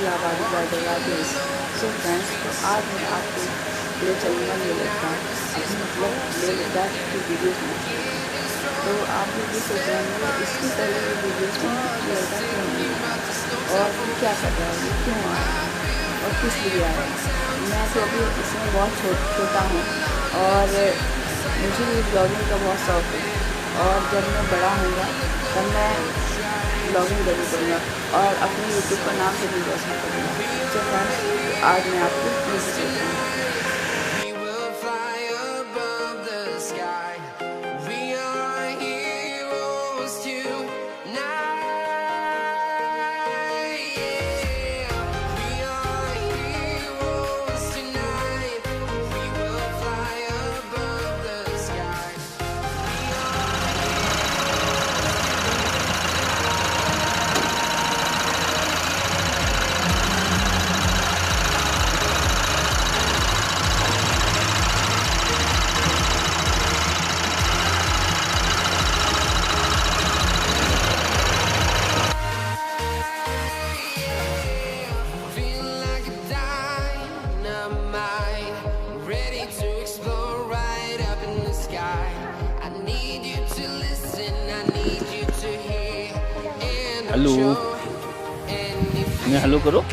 इलाहाबादी बायोडाटाबेस। So friends, तो आज मैं आपको ले चलूँगा ले लद्दाख, मतलब ले लद्दाख की वीडियोज़ में। तो आप लोग ये सोच रहे होंगे इससे पहले ये वीडियोज़ में ये लड़का क्यों नहीं आया और ये क्या कर रहा है, ये क्यों आया और किस लिए आया। मैं तो अभी इसमें बहुत छोटा हूँ और मुझे ये ब्लॉगिंग का बहुत शौक़ है और जब मैं बड़ा होऊंगा तब मैं ब्लॉगिंग ज़रूर करूँगा और अपने यूट्यूब का नाम ज़रूर रोशन करूँगा। तो फ्रेंड्स, आज मैं आपको ये बताऊँगा। हेलो, मैं हेलो करो।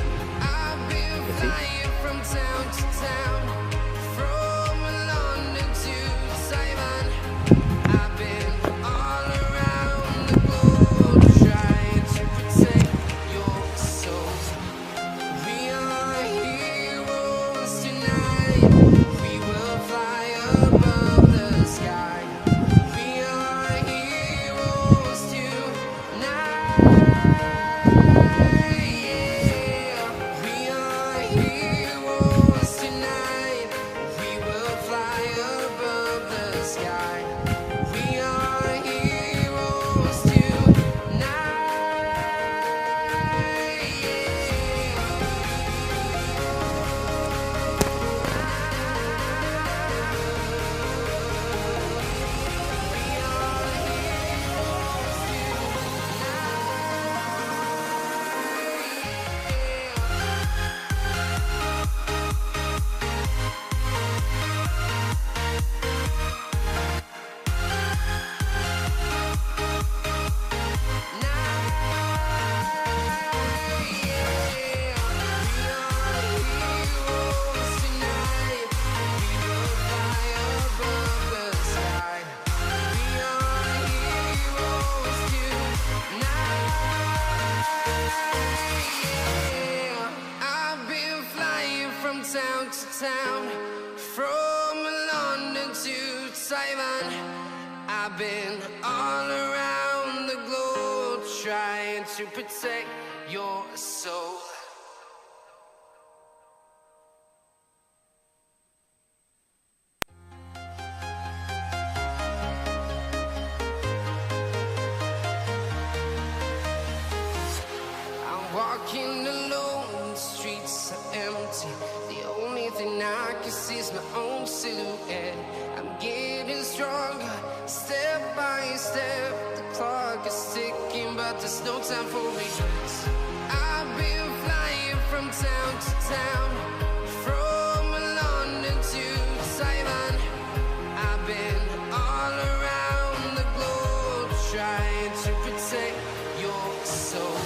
Town to town, from London to Taiwan, I've been all around the globe trying to protect your soul. I'm walking alone, the streets are empty. I can see is my own silhouette. I'm getting stronger, step by step. The clock is ticking, but there's no time for regrets. I've been flying from town to town, from London to Taiwan. I've been all around the globe trying to protect your soul.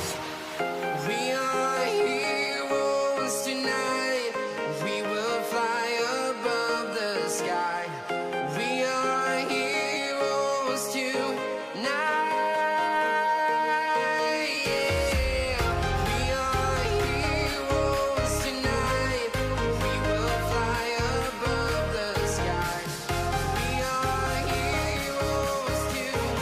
We are heroes tonight. We will fly above the sky. We are heroes tonight. Yeah. We are heroes tonight. We will fly above the sky. We are heroes tonight.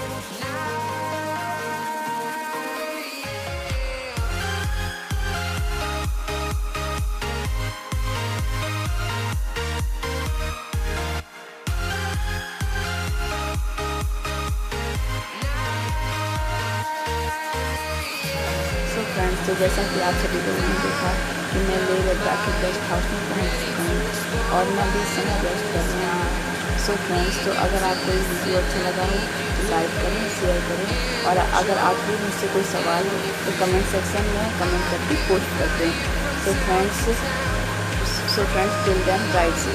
So friends, तो जैसा कि आप सभी लोगों ने देखा कि मैं लेह लद्दाख के गेस्ट हाउस में पहुंच चुका हूँ और मैं भी समय वेस्ट कर रही हूँ। सो फ्रेंड्स, तो अगर आपको ये वीडियो अच्छा लगा हो तो लाइक करें, शेयर करें, और अगर आपको मुझसे कोई सवाल हो तो कमेंट सेक्शन में कमेंट करके पोस्ट कर दें। So friends, till then right से